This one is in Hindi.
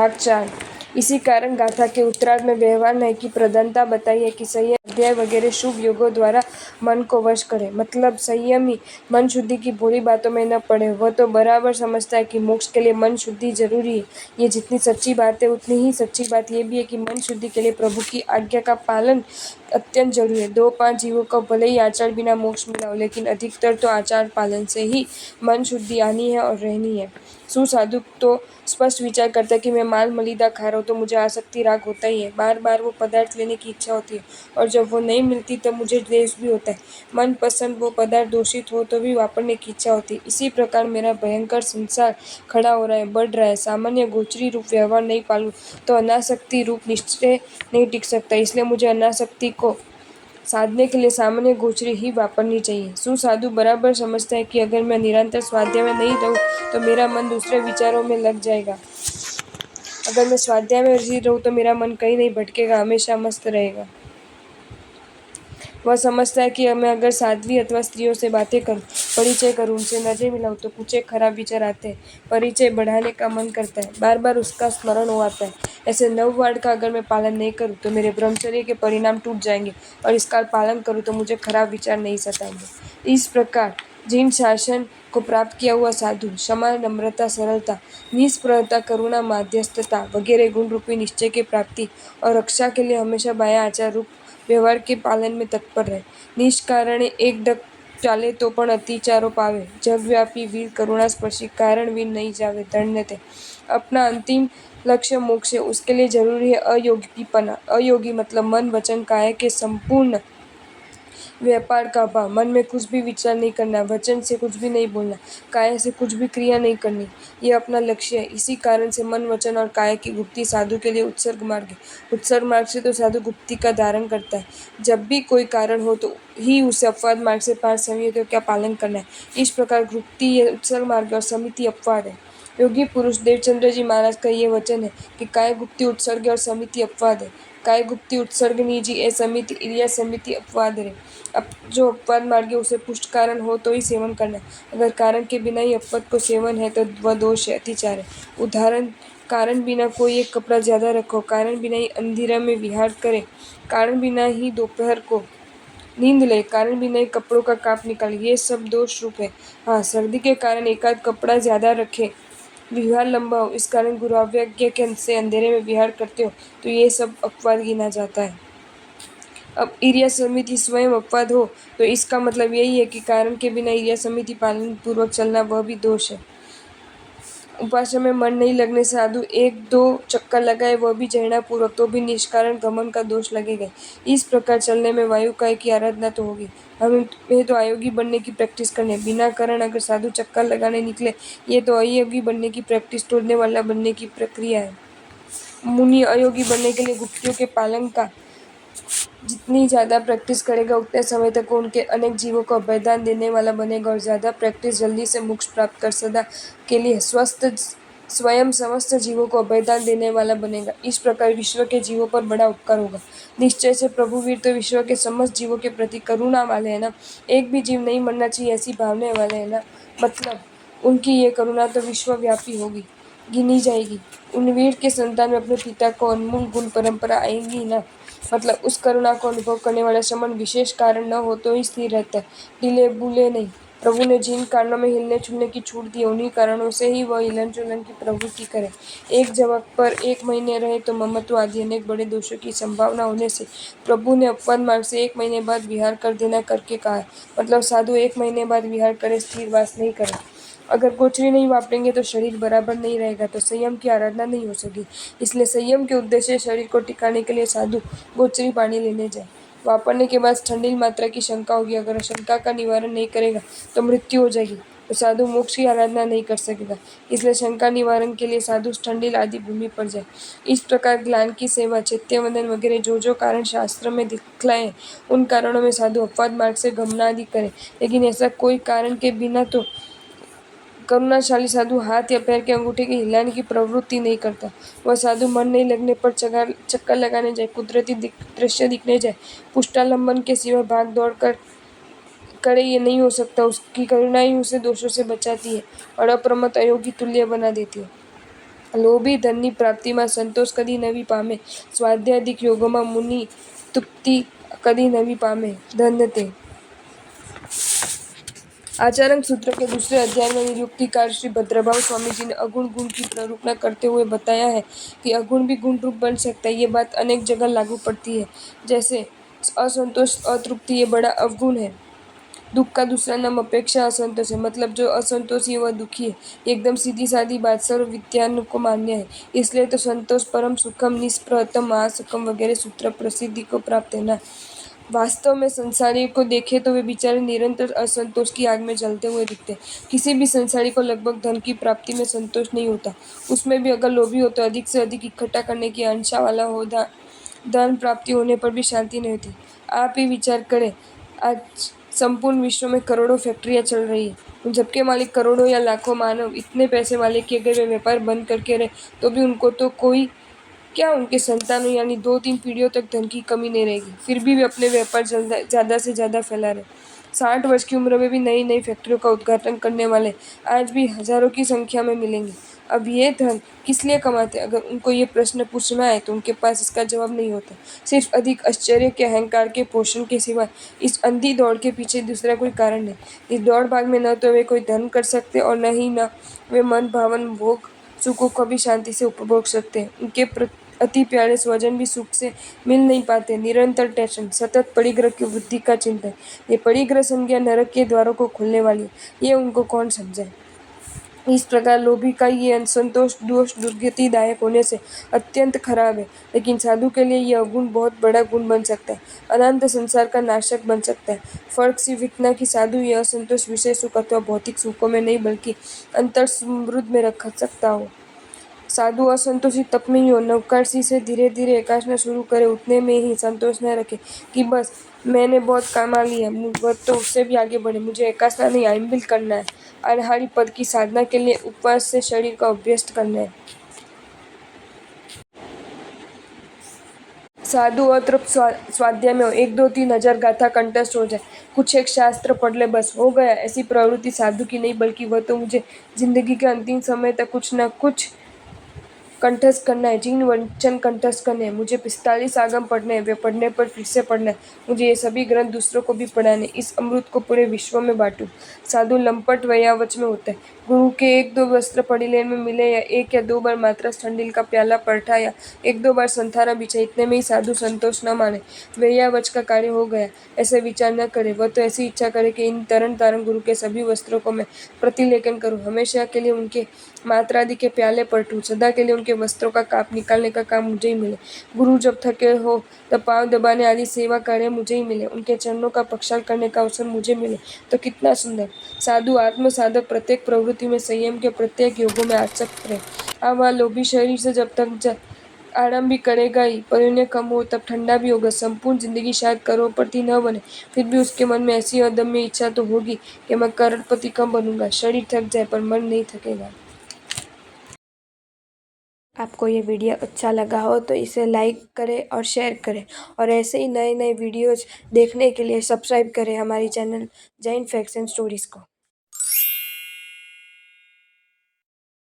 भाग 4। इसी कारण गाथा के उत्तरार्ध में व्यवहार न्याय की प्रधानता बताई है कि संयम, स्वाध्याय वगैरह शुभ योगों द्वारा मन को वश करे। मतलब संयमी मन शुद्धि की भोली बातों में न पड़े। वह तो बराबर समझता है कि मोक्ष के लिए मन शुद्धि जरूरी है। ये जितनी सच्ची बात है उतनी ही सच्ची बात यह भी है कि मन शुद्धि के लिए प्रभु की आज्ञा का पालन अत्यंत जरूरी है। 2-5 जीवों को भले ही आचार बिना मोक्ष मिला हो, लेकिन अधिकतर तो आचार पालन से ही मन शुद्धि आनी है और रहनी है। सुसाधु तो स्पष्ट विचार करता है कि मैं माल मलिदा खा रहा हूँ तो मुझे आसक्ति राग होता ही है। बार बार वो पदार्थ लेने की इच्छा होती है और जब वो नहीं मिलती तब मुझे द्वेष भी होता है। मन पसंद वो पदार्थ दूषित हो तो भी वापरने की इच्छा होती है। इसी प्रकार मेरा भयंकर संसार खड़ा हो रहा है, बढ़ रहा है। सामान्य गोचरी रूप व्यवहार नहीं पालूं तो अनासक्ति रूप निश्चय नहीं टिक सकता। इसलिए मुझे अनासक्ति को साधने के लिए सामान्य गोचरी ही वापरनी चाहिए। सुसाधु बराबर समझता है कि अगर मैं निरंतर स्वाध्याय में नहीं रहूं तो मेरा मन दूसरे विचारों में लग जाएगा। अगर मैं स्वाध्याय में ही रहूं तो मेरा मन कहीं नहीं भटकेगा, हमेशा मस्त रहेगा। वह समझता है कि मैं अगर साध्वी अथवा स्त्रियों से बातें करूं, परिचय करूं, उनसे नजरें मिलाऊं तो कुछ एक खराब विचार आते हैं। परिचय बढ़ाने का मन करता है, बार बार उसका स्मरण हो आता है। ऐसे 9 वार्ड का अगर मैं पालन नहीं करूं तो मेरे ब्रह्मचर्य के परिणाम टूट जाएंगे और इसका पालन करूं तो मुझे खराब विचार नहीं सताएंगे। इस प्रकार जिन शासन को प्राप्त किया हुआ साधु क्षमा, नम्रता, सरलता, निष्प्रता, करुणा, माध्यस्थता वगैरह गुण रूपी निश्चय की प्राप्ति और रक्षा के लिए हमेशा बाह्य आचार रूप व्यवहार के पालन में तत्पर रहे। निष्कारणे एक डग चाले तो पण अतिचारो पावे। जगव्यापी वीर करुणास्पर्शी कारण वीर नहीं जावे धन्य थे। अपना अंतिम लक्ष्य मोक्ष है, उसके लिए जरूरी है अयोगीपना। अयोगी मतलब मन, वचन, काया के संपूर्ण व्यापार का अभाव। मन में कुछ भी विचार नहीं करना, वचन से कुछ भी नहीं बोलना, काया से कुछ भी क्रिया नहीं करनी, ये अपना लक्ष्य है। इसी कारण से मन, वचन और काया की गुप्ति साधु के लिए उत्सर्ग मार्ग है। उत्सर्ग मार्ग से तो साधु गुप्ति का धारण करता है। जब भी कोई कारण हो तो ही उसे अपवाद मार्ग से 5 संयतों का पालन करना है। इस प्रकार गुप्ति ये उत्सर्ग मार्ग और समिति अपवाद है। योगी पुरुष देवचंद्र जी महाराज का ये वचन है कि काय गुप्ति उत्सर्ग और समिति अपवाद है। काय गुप्ति उत्सर्ग निजी ए समिति इरिया समिति अपवाद है। अब जो अपवाद मार्ग है उसे पुष्ट कारण हो तो ही सेवन करना है। अगर कारण के बिना ही अपवाद को सेवन है तो वह दोष है, अतिचार है। उदाहरण, कारण बिना कोई एक कपड़ा ज्यादा रखो, कारण बिना ही अंधेरा में विहार करे, कारण बिना ही दोपहर को नींद ले, कारण बिना ही कपड़ों का काप निकाले, ये सब दोष रूप है। हाँ, सर्दी के कारण एकाध कपड़ा ज्यादा रखे, विहार लंबा हो, इस कारण गुरुआज्ञा के से अंधेरे में विहार करते हो तो ये सब अपवाद गिना जाता है। अब इरिया समिति स्वयं अपवाद हो तो इसका मतलब यही है कि कारण के बिना इरिया समिति पालन पूर्वक चलना वह भी दोष है। उपासना में मन नहीं लगने से साधु 1-2 चक्कर लगाए वह भी जहना पूर्वक तो भी निष्कारण गमन का दोष लगेगा। इस प्रकार चलने में वायु काय की आराधना तो होगी। हमें तो अयोगी बनने की प्रैक्टिस करनी है। बिना कारण अगर साधु चक्कर लगाने निकले, ये तो अयोगी बनने की प्रैक्टिस तोड़ने वाला बनने की प्रक्रिया है। मुनि अयोगी बनने के लिए गुप्तियों के पालन का जितनी ज्यादा प्रैक्टिस करेगा उतने समय तक वो उनके अनेक जीवों को अभयदान देने वाला बनेगा और ज्यादा प्रैक्टिस जल्दी से मोक्ष प्राप्त कर सदा के लिए स्वस्थ स्वयं समस्त जीवों को अभयदान देने वाला बनेगा। इस प्रकार विश्व के जीवों पर बड़ा उपकार होगा। निश्चय से प्रभु वीर तो विश्व के समस्त जीवों के प्रति करुणा वाले है ना, एक भी जीव नहीं मरना चाहिए ऐसी भावना वाले है ना। मतलब उनकी ये करुणा तो विश्वव्यापी होगी, गिनी जाएगी। उन वीर के संतान में अपने पिता को अनमोल गुण परंपरा आएंगी ना। मतलब उस करुणा को अनुभव करने वाला श्रमण विशेष कारण न हो तो ही स्थिर रहता है, ढीले बुले नहीं। प्रभु ने जिन कारणों में हिलने चुलने की छूट दी उन्हीं कारणों से ही वह हिलन चुलन की प्रवृत्ति करे। एक जगह पर 1 महीने रहे तो ममत्व आदि अनेक बड़े दोषों की संभावना होने से प्रभु ने अपवाद मार्ग से 1 महीने बाद विहार कर देना करके कहा है। मतलब साधु 1 महीने बाद विहार करे, स्थिर वास नहीं करे। अगर गोचरी नहीं वापरेंगे तो शरीर बराबर नहीं रहेगा तो संयम की आराधना नहीं हो सकेगी। इसलिए संयम के उद्देश्य शरीर को टिकाने के लिए साधु गोचरी पानी लेने जाए। वापरने के बाद ठंडिल मात्रा की शंका होगी, अगर शंका का निवारण नहीं करेगा तो मृत्यु हो जाएगी तो साधु मोक्ष की आराधना नहीं कर सकेगा। इसलिए शंका निवारण के लिए साधु ठंडिल आदि भूमि पर जाए। इस प्रकार ग्लान की सेवा, चैत्यवंदन वगैरह जो जो कारण शास्त्र में दिखलाए हैं उन कारणों में साधु अपवाद मार्ग से गमना आदि करे। लेकिन ऐसा कोई कारण के बिना तो करुणाशाली साधु हाथ या पैर के अंगूठे के हिलाने की प्रवृत्ति नहीं करता। वह साधु मन नहीं लगने पर चक्कर लगाने जाए, कुदरती दृश्य दिखने जाए, पुष्टालंबन के सिवा भाग दौड़ कर करे, ये नहीं हो सकता। उसकी करुणा ही उसे दोषों से बचाती है और अप्रमत्त अयोगी तुल्य बना देती है। લોભી ધનની પ્રાપ્તિમાં સંતોષ કદી નવી પામે, સ્વાધ્યાયિક યોગોમાં મુનિ તૃપ્તિ कदी नवी पामे। धन्य ते। आचार्य सूत्र के दूसरे अध्याय में निरुक्तिकार श्री भद्रभाव स्वामी जी ने अगुण गुण की प्ररूपणा करते हुए बताया है कि अगुण भी गुण रूप बन सकता है। ये बात अनेक जगह लागू पड़ती है। जैसे असंतोष, अतृप्ति, ये बड़ा अवगुण है। दुख का दूसरा नाम अपेक्षा असंतोष है, मतलब जो असंतोषी है वह दुखी है। ये एकदम सीधी सादी बात सर्व विद्वानों को मान्य है। इसलिए तो संतोष परम सुखम निष्प्रहतम महासुखम वगैरह सूत्र प्रसिद्धि को प्राप्त है ना। वास्तव में संसारी को देखे तो वे बेचारे निरंतर असंतोष की आग में जलते हुए दिखते। किसी भी संसारी को लगभग धन की प्राप्ति में संतोष नहीं होता। उसमें भी अगर लोभी हो तो अधिक से अधिक इकट्ठा करने की अंशा वाला हो। धन प्राप्ति होने पर भी शांति नहीं होती। आप ही विचार करें, आज संपूर्ण विश्व में करोड़ों फैक्ट्रियां चल रही है, उन सबके मालिक करोड़ों या लाखों मानव इतने पैसे वाले कि अगर वे व्यापार बंद करके रहे तो भी उनको तो कोई क्या उनके संतानों यानी 2-3 पीढ़ियों तक धन की कमी नहीं रहेगी। फिर भी वे अपने व्यापार ज़्यादा से ज़्यादा फैला रहे। 60 वर्ष की उम्र में भी नई नई फैक्ट्रियों का उद्घाटन करने वाले आज भी हजारों की संख्या में मिलेंगे। अब ये धन किस लिए कमाते? अगर उनको ये प्रश्न पूछना है तो उनके पास इसका जवाब नहीं होता। सिर्फ अधिक आश्चर्य के अहंकार के पोषण के सिवा इस अंधी दौड़ के पीछे दूसरा कोई कारण नहीं। इस दौड़ भाग में न तो वे कोई धन कर सकते और न ही न वे मन भावन भोग सुखों को भी शांति से उपभोग सकते हैं। उनके अति प्यारे स्वजन भी सुख से मिल नहीं पाते। निरंतर टेंशन, सतत परिग्रह की वृद्धि का चिंतन, ये परिग्रह संज्ञा नरक के द्वारों को खोलने वाली है। ये उनको कौन समझाए? इस प्रकार लोभी का ये असंतोष दोष दुर्गतिदायक होने से अत्यंत खराब है, लेकिन साधु के लिए यह अवगुण बहुत बड़ा गुण बन सकता है, अनंत संसार का नाशक बन सकता है। फर्क सिर्फ इतना कि साधु यह असंतोष विषय सुख अथवा भौतिक सुखों में नहीं बल्कि अंतर समृद्ध में रख सकता हो। साधु असंतोषी तप में ही हो, नवकारसी से धीरे धीरे एकासना शुरू करे, उतने में ही संतोष न रखे कि बस मैंने बहुत कमा लिया, वह तो उससे भी आगे बढ़े, मुझे एकासना नहीं आइम्बिल करना है। अनहारी पद की साधना के लिए उपवास से शरीर का अभ्यस्त करना है। साधु अतृप्त स्वाध्याय में हो, 1-2-3 हजार गाथा कंठस्थ हो जाए, कुछ एक शास्त्र पढ़ ले, बस हो गया, ऐसी प्रवृत्ति साधु की नहीं, बल्कि वह तो मुझे जिंदगी के अंतिम समय तक कुछ न कुछ कंठस्थ करना है, जिन वचन कंठस्थ करने हैं। मुझे 45 आगम पढ़ने हैं, वे पढ़ने पर फिर से पढ़ना है। मुझे ये सभी ग्रंथ दूसरों को भी पढ़ाने, इस अमृत को पूरे विश्व में बांटूं। साधु लंपट वयावच में होता है। गुरु के 1-2 वस्त्र पड़ी लेन में मिले या 1 या 2 बार मात्रा ठंडिल का प्याला पलटा या 1-2 बार संथारा बिछा, इतने में ही साधु संतोष न माने, वयावच का कार्य हो गया, ऐसे विचार न करे। वह तो ऐसी इच्छा करे कि इन तरन तारण गुरु के सभी वस्त्रों को मैं प्रतिलेखन करूँ, हमेशा के लिए उनके मात्रादि के प्याले पलटूं, सदा के लिए उनके वस्त्रों का काप निकालने का काम मुझे ही मिले। गुरु जब थके हो तब पांव दबाने आदि सेवा कार्य मुझे ही मिले, उनके चरणों का प्रक्षालन करने का अवसर मुझे मिले, तो कितना सुंदर। साधु आत्म साधक प्रत्येक प्रवृत्ति में संयम के प्रत्येक योगों में आसक्त रहे। वह लोभी शरीर से जब तक आराम भी करेगा ही, पर उन्हें कम हो तब ठंडा भी होगा। संपूर्ण जिंदगी शायद करोड़पति न बने, फिर भी उसके मन में ऐसी अदम्य इच्छा तो होगी कि मैं करोड़पति कब बनूंगा। शरीर थक जाए पर मन नहीं थकेगा। आपको ये वीडियो अच्छा लगा हो तो इसे लाइक करें और शेयर करें, और ऐसे ही नए नए वीडियोज़ देखने के लिए सब्सक्राइब करें हमारी channel Jain facts and stories को।